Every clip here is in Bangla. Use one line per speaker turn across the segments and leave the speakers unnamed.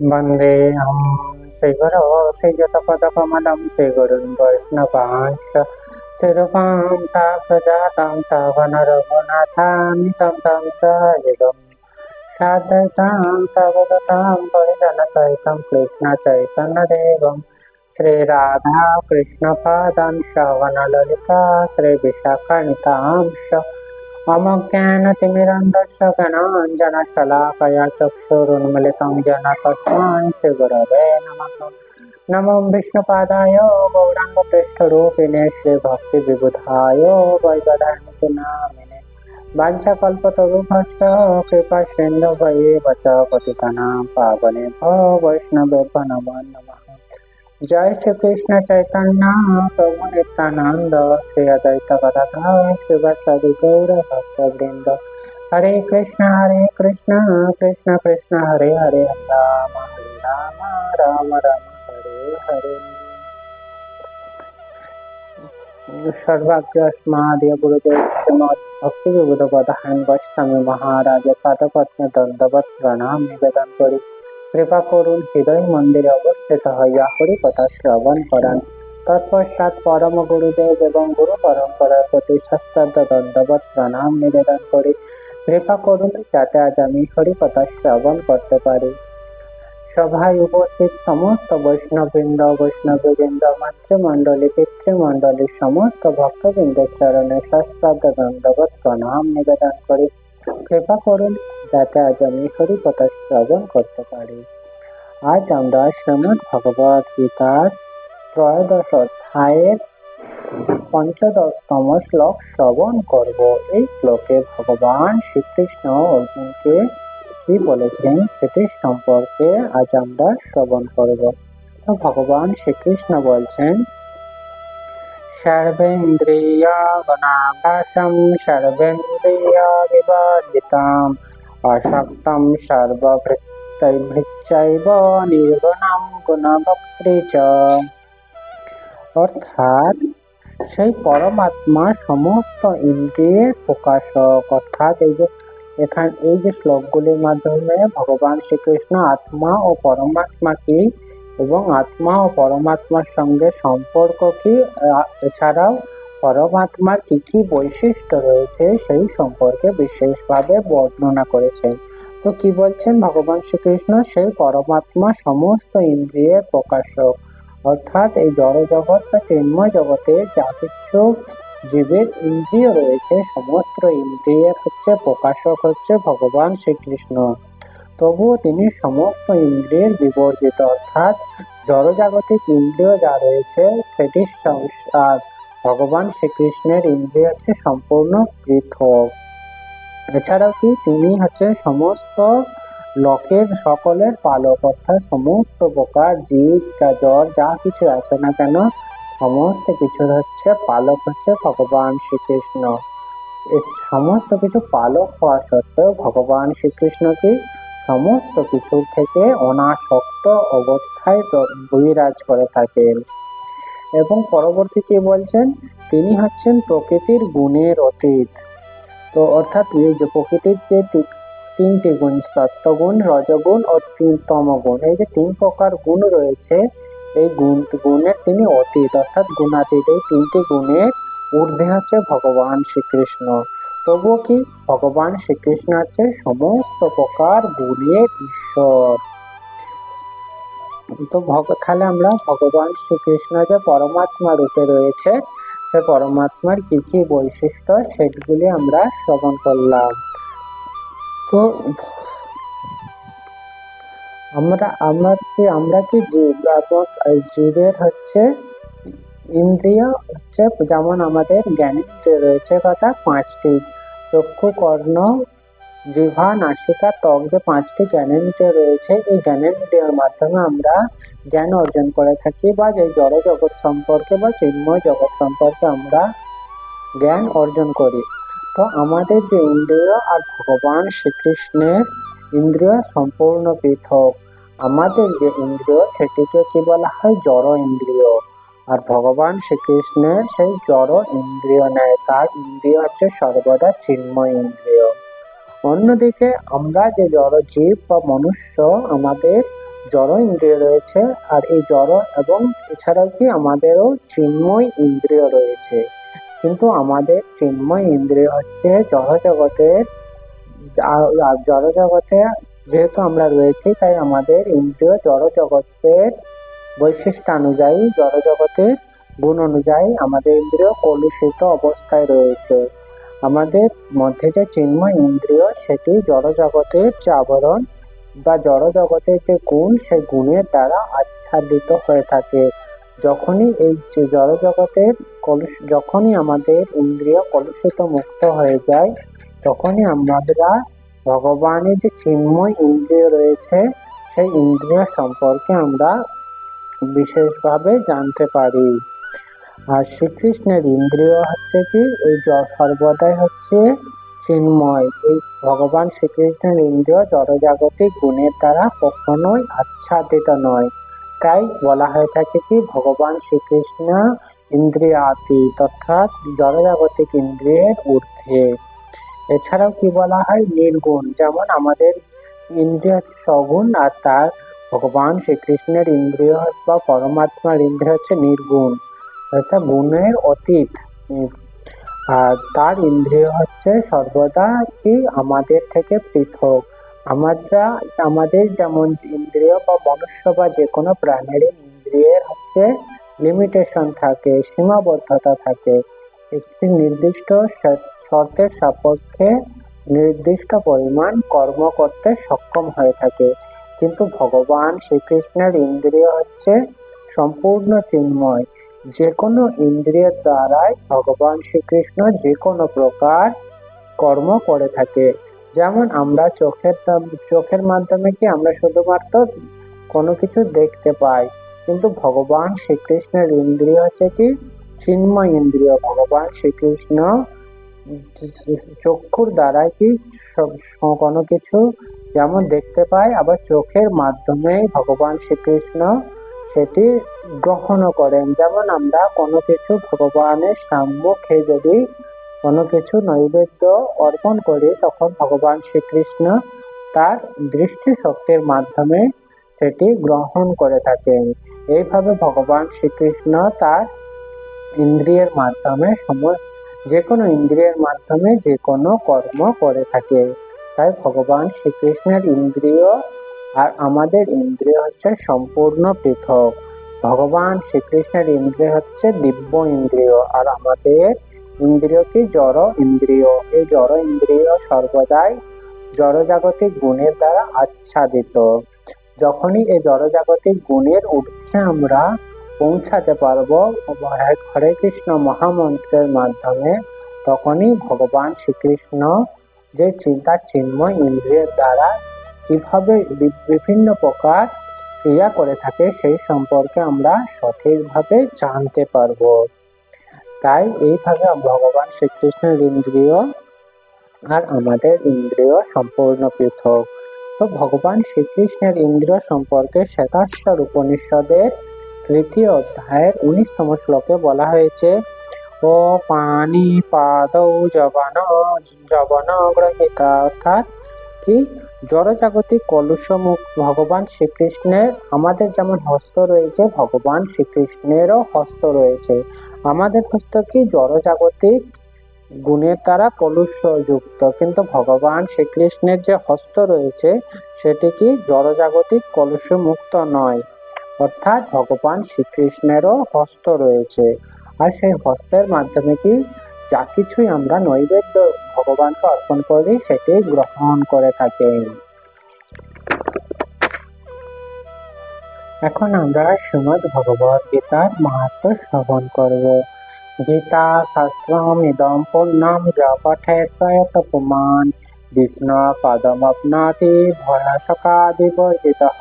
वन्देऽहं श्रीगुरो श्रीयुतपदकमलं श्रीगुरुन् वैष्णवांश्च शिरवां साग्रजातां सवनरघुनाथान्वितं तं सयुगं साद्वैतां सवदतां परिजनसहितं कृष्णचैतन्यदेवं श्रीराधा कृष्णपादां श्रवणललिता श्रीविशाखान्वितांश्च मम ज्ञानतिमिरन्धस्य ज्ञानाञ्जनशलाकया चक्षुरुन्मिलितं येन तस्मै श्रीगुरवे नमः। नमो विष्णुपादाय गौराङ्गपृष्ठरूपिणे श्रीभक्तिविबुधाय वैदधानिकुनामिने वाञ्छाकल्पतरुभ्यश्च कृपासिन्धुभ्येव च पतितानां पावनेभ्यो वैष्णवेभ्यो नमो नमः। जय श्री कृष्ण चैतन्य प्रभु नित्यानंद श्री अद्वैत गदाधर शिवाचार्य गौर भक्तवृंद हरे कृष्ण कृष्ण कृष्ण हरे हरे राम राम राम हरे हरे। सर्वाग्रस्माद्य गुरुदेव श्रीमद् भक्ति विबुध गदाधर गोस्वामी महाराज पादपद्मे दंडवत प्रणाम निवेदन करी कृपा করুন হৃদয় মন্দিরে অবস্থিত হইয়া হরিকথা শ্রবণ করান। তৎপশ্চাৎ পরম গুরুদেব এবং গুরু পরম্পরার প্রতি সশ্রদ্ধ দণ্ডবত প্রণাম নিবেদন করি কৃপা করুন যাতে আজ আমি হরিকথা শ্রবণ করতে পারি। সভায় উপস্থিত সমস্ত বৈষ্ণববৃন্দ মাতৃমণ্ডলী পিতৃমণ্ডলী সমস্ত ভক্তবৃন্দের চরণে সশ্রদ্ধ দণ্ডবত প্রণাম নিবেদন করি কৃপা করুন যাতে আজ আমি হরিকথা শ্রবণ করতে পারি। আজ আমরা শ্রীমদ্ ভগবদ গীতার ত্রয়োদশ অধ্যায়ের পঞ্চদশতম শ্লোক শ্রবণ করব। এই শ্লোকে ভগবান শ্রীকৃষ্ণ অর্জুনকে কি বলেছেন সেটি সম্পর্কে আজ আমরা শ্রবণ করব। তো ভগবান শ্রীকৃষ্ণ বলছেন, সর্বেন্দ্রিয়াগণাভাসং সর্বেন্দ্রিয়বিবর্জিতং অসক্তং সর্বভৃত্যৈব নির্গুণং গুণভোক্তৃ চ। অর্থাৎ সেই পরমাত্মা সমস্ত ইন্দ্রিয়ের প্রকাশক। অর্থাৎ এই যে শ্লোকগুলির মাধ্যমে ভগবান শ্রীকৃষ্ণ আত্মা ও পরমাত্মা কি এবং আত্মা ও পরমাত্মার সঙ্গে সম্পর্ক কি, এছাড়াও পরমাত্মার কি কি বৈশিষ্ট্য রয়েছে সেই সম্পর্কে বিশেষভাবে বর্ণনা করেছেন। তো কি বলছেন ভগবান শ্রীকৃষ্ণ? সেই পরমাত্মা সমস্ত ইন্দ্রিয়ের প্রকাশক। অর্থাৎ এই জড় জগৎ বা চিন্ময় জগতে যা কিছু জীবের ইন্দ্রিয় রয়েছে সমস্ত ইন্দ্রিয়ের প্রকাশক হচ্ছে ভগবান শ্রীকৃষ্ণ। তবুও তিনি সমস্ত ইন্দ্রিয়ের বিবর্জিত, অর্থাৎ জড়জাগতিক ইন্দ্রিয় যা রয়েছে সেটি আর ভগবান শ্রীকৃষ্ণের ইন্দ্রিয় হচ্ছে সম্পূর্ণ পৃথক। এছাড়াও কি তিনি সমস্ত লোকের সকলের পালক, অর্থাৎ সমস্ত প্রকার জীব যা জড় যা কিছু আছে না কেন সমস্ত কিছুর পালক ভগবান শ্রীকৃষ্ণ। এই সমস্ত কিছু পালক হওয়া সত্ত্বেও ভগবান শ্রীকৃষ্ণ কি সমস্ত কিছুর থেকে অনাসক্ত অবস্থায় বিরাজ করে থাকেন। এবং পরবর্তী কি বলছেন, তিনি প্রকৃতির গুণের অতীত। তো অর্থাৎ এই যে প্রকৃতির যে তিনটি গুণ, সত্যগুণ, রজগুণ ও তমগুণ, এই যে তিন প্রকার গুণ রয়েছে এই গুণের তিনি অতীত, অর্থাৎ গুণাতীত। এই তিনটি গুণের ঊর্ধ্বে ভগবান শ্রীকৃষ্ণ। তবুও কি ভগবান শ্রীকৃষ্ণ সমস্ত প্রকার গুণের ঈশ্বর। তো তাহলে আমরা ভগবান শ্রীকৃষ্ণ যে পরমাত্মা রূপে রয়েছে সে পরমাত্মার কি কি বৈশিষ্ট্য সেগুলি আমরা শ্রবণ করলাম। তো আমরা কি জীব, এবং জীবের ইন্দ্রিয় যেমন আমাদের জ্ঞানেন্দ্রিয় রয়েছে কথা পাঁচটি, চক্ষু, কর্ণ, জিহ্বা, নাসিকা, ত্বক, যে পাঁচটি জ্ঞানেন্দ্রিয় রয়েছে এই জ্ঞানেন্দ্রিয়ের মাধ্যমে আমরা জ্ঞান অর্জন করে থাকি, বা যে জড় জগৎ সম্পর্কে বা চিন্ময় জগৎ সম্পর্কে আমরা জ্ঞান অর্জন করি। তো আমাদের যে ইন্দ্রিয় আর ভগবান শ্রীকৃষ্ণের ইন্দ্রিয় সম্পূর্ণ পৃথক। আমাদের যে ইন্দ্রিয় সেটিকে কি বলা হয়? জড় ইন্দ্রিয়। আর ভগবান শ্রীকৃষ্ণের সেই জড় ইন্দ্রিয় নেয়, তার ইন্দ্রিয় সর্বদা চিন্ময় ইন্দ্রিয়। অন্যদিকে আমরা যে জড় জীব বা মনুষ্য, আমাদের জড় ইন্দ্রিয় রয়েছে, আর এই জড় এবং এছাড়াও কি আমাদেরও চিন্ময় ইন্দ্রিয় রয়েছে। কিন্তু আমাদের চিন্ময় ইন্দ্রিয় হচ্ছে জড় জগতের, জড় জগতে যেহেতু আমরা রয়েছি, তাই আমাদের ইন্দ্রিয় জড় জগতের বৈশিষ্ট্য অনুযায়ী, জড় জগতের গুণ অনুযায়ী আমাদের ইন্দ্রিয় কলুষিত অবস্থায় রয়েছে। আমাদের মধ্যে যে চিন্ময় ইন্দ্রিয়, সেটি জড় জগতের যে আবরণ বা জড় জগতের যে গুণ, সেই গুণের দ্বারা আচ্ছাদিত হয়ে থাকে। যখনই এই যে জড় জগতের যখনই আমাদের ইন্দ্রিয় কলুষিত মুক্ত হয়ে যায়, তখনই আমরা ভগবানের যে চিন্ময় ইন্দ্রিয় রয়েছে, সেই ইন্দ্রিয় সম্পর্কে আমরা বিশেষভাবে জানতে পারি। আর শ্রীকৃষ্ণের ইন্দ্রিয় হচ্ছে কি, এই সর্বদাই হচ্ছে চিন্ময়। এই ভগবান শ্রীকৃষ্ণের ইন্দ্রিয় জড়জাগতিক গুণের দ্বারা কখনোই আচ্ছাদিত নয়। তাই বলা হয়ে থাকে কি, ভগবান শ্রীকৃষ্ণ ইন্দ্রিয়াতীত, অর্থাৎ জড়জাগতিক ইন্দ্রিয়ের ঊর্ধ্বে। এছাড়াও কি বলা হয়, নির্গুণ। যেমন আমাদের ইন্দ্রিয় সগুণ, আর তার ভগবান শ্রীকৃষ্ণের ইন্দ্রিয় বা পরমাত্মার ইন্দ্রিয় হচ্ছে নির্গুণ, অর্থাৎ গুণের অতীত। আর তার ইন্দ্রিয় হচ্ছে সর্বদা কি আমাদের থেকে পৃথক। আমাদের যেমন ইন্দ্রিয় বা মনুষ্য বা যে কোনো প্রাণীর ইন্দ্রিয়ের হচ্ছে লিমিটেশন থাকে, সীমাবদ্ধতা থাকে, একটি নির্দিষ্ট শর্তের সাপেক্ষে নির্দিষ্ট পরিমাণ কর্ম করতে সক্ষম হয়ে থাকে। কিন্তু ভগবান শ্রীকৃষ্ণের ইন্দ্রিয় হচ্ছে সম্পূর্ণ চিন্ময়। যে কোনো ইন্দ্রিয়ের দ্বারাই ভগবান শ্রীকৃষ্ণ যে কোনো প্রকার কর্ম করে থাকে। যেমন আমরা চোখের মাধ্যমে কি আমরা শুধুমাত্র কোনো কিছু দেখতে পাই, কিন্তু ভগবান শ্রীকৃষ্ণের ইন্দ্রিয় হচ্ছে কি চিন্ময় ইন্দ্রিয়। ভগবান শ্রীকৃষ্ণ চক্ষুর দ্বারা কি কোনো কিছু যেমন দেখতে পায়, আবার চোখের মাধ্যমে ভগবান শ্রীকৃষ্ণ সেটি গ্রহণও করেন। যেমন আমরা কোনো কিছু ভগবানের সম্মুখে যদি কোনো কিছু নৈবেদ্য অর্পণ করি, তখন ভগবান শ্রীকৃষ্ণ তার দৃষ্টি শক্তির মাধ্যমে সেটি গ্রহণ করে থাকেন। এইভাবে ভগবান শ্রীকৃষ্ণ তার ইন্দ্রিয়ের মাধ্যমে যে কোনো ইন্দ্রিয়ের মাধ্যমে যে কোনো কর্ম করে থাকে। তাই ভগবান শ্রীকৃষ্ণের ইন্দ্রিয় আর আমাদের ইন্দ্রিয় হচ্ছে সম্পূর্ণ পৃথক। ভগবান শ্রীকৃষ্ণের ইন্দ্রিয় হচ্ছে দিব্য ইন্দ্রিয়, আর আমাদের ইন্দ্রিয় কি জড় ইন্দ্রিয়। এই জড় ইন্দ্রিয় সর্বদাই জড়জাগতিক গুণের দ্বারা আচ্ছাদিত। যখনই এই জড়জাগতিক গুণের ঊর্ধ্বে আমরা পৌঁছাতে পারবো হরে কৃষ্ণ মহামন্ত্রের মাধ্যমে, তখনই ভগবান শ্রীকৃষ্ণ যে চিন্ময় ইন্দ্রিয়ের দ্বারা কিভাবে বিভিন্ন প্রকার ক্রিয়া করে থাকে, সেই সম্পর্কে আমরা সঠিকভাবে জানতে পারবো। তাই এইভাবে ভগবান শ্রীকৃষ্ণের ইন্দ্রিয় আর আমাদের ইন্দ্রিয় সম্পূর্ণ পৃথক। তো ভগবান শ্রীকৃষ্ণের ইন্দ্রিয় সম্পর্কে শ্বেতাশ্বর উপনিষদের 3য় অধ্যায়ের 19তম শ্লোকে বলা হয়েছে, ও পানি পাদৌ জবন গ্রহিতা, অর্থাৎ কি জড়জাগতিক কলুষমুক্ত ভগবান শ্রীকৃষ্ণের, আমাদের যেমন হস্ত রয়েছে, ভগবান শ্রীকৃষ্ণেরও হস্ত রয়েছে। আমাদের হস্ত কি জড়জাগতিক গুণের দ্বারা কলুষযুক্ত, কিন্তু ভগবান শ্রীকৃষ্ণের যে হস্ত রয়েছে সেটি কি জড়জাগতিক কলুষমুক্ত নয়। অর্থাৎ ভগবান শ্রীকৃষ্ণেরও হস্ত রয়েছে, আর সেই হস্তের মাধ্যমে কি যা কিছুই আমরা নৈবেদ্য ভগবানকে অর্পণ করি সেটি গ্রহণ করে থাকেন। এখন আমরা শ্রীমদ্ ভগবদ গীতার মাহাত্ম্য শ্রবণ করব। গীতা শাস্ত্রম ইদম পূর্ণম যা পঠেৎ প্রয়ত পুমান বিষ্ণু পদমপ্নাতি ভয়াশকাদি বর্জিতঃ।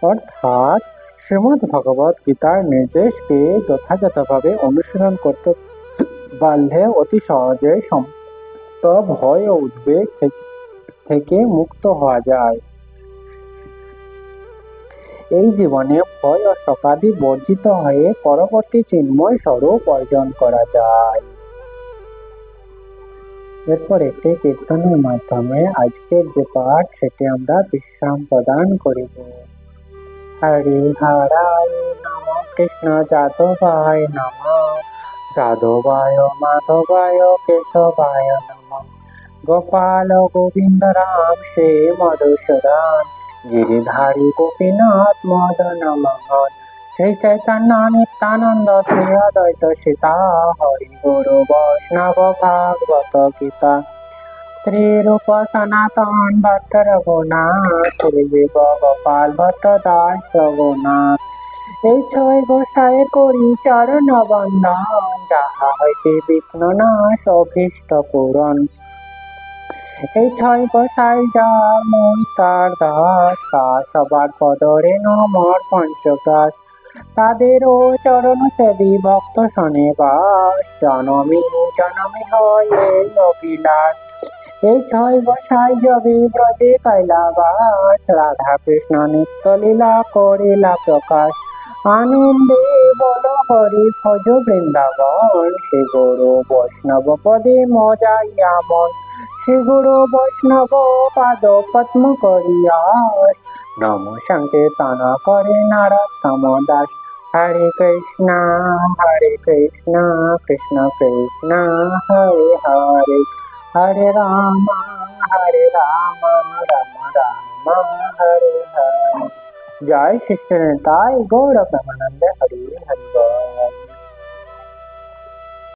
অর্থাৎ শ্রীমদ্ ভগবদ গীতার নির্দেশকে যথাযথভাবে অনুসরণ করতে পারলে অতি সহজে সমস্ত ভয় ও উদ্বেগ থেকে মুক্ত হওয়া যায়। এই জীবনে ভয় ও শোকাদি বর্জিত হয়ে পরবর্তী চিন্ময় স্বরূপ অর্জন করা যায়। এরপর একটি কীর্তনের মাধ্যমে আজকের যে পাঠ সেটি আমরা বিশ্রাম প্রদান করিব। हरिहराय नमः कृष्ण जादवाय नमः जादवाय माधवाय केशवाय नमः गोपाल गोविंद राम श्री मधुसूदन गिरिधारी गोपीनाथ मदन मोहन श्री चैतन्य नित्यानंद श्री अद्वैत सीता हरि गुरु वैष्णव भागवत गीता श्री रूप सनातन भट्ट रघुनाथ श्री विभ गोपाल भट्ट दास रघुनाथ এই ছয় গোসাইয়ের করি চরণ বন্দন যাহা হইতে বিঘ্ন নাশ অভীষ্ট পূরণ এই ছয় গোসাই যার মই তার দাস তা সবার পদরে নমর পঞ্চগ্রাস তাদেরও চরণ সেবী ভক্ত শনে বাস জনমী জনমী হয় এই অভিলাষ এই ছয় গোসাই যবে ব্রজে কৈলাবাস রাধা কৃষ্ণ নিত্য লীলা করিলা প্রকাশ আনন্দে বল হরি ভজ বৃন্দাবন শ্রী গুরু বৈষ্ণব পদে মজাইয়া মন শ্রী গুরু বৈষ্ণব পাদ পদ্ম করিয়াস নম সংকীর্তন করে নারোত্তম দাস হরে কৃষ্ণ কৃষ্ণ কৃষ্ণ হরে হরে हरे राम राम राम हरे हरे जय श्री निताय गौर प्रेमानंद हरि हरि बोल।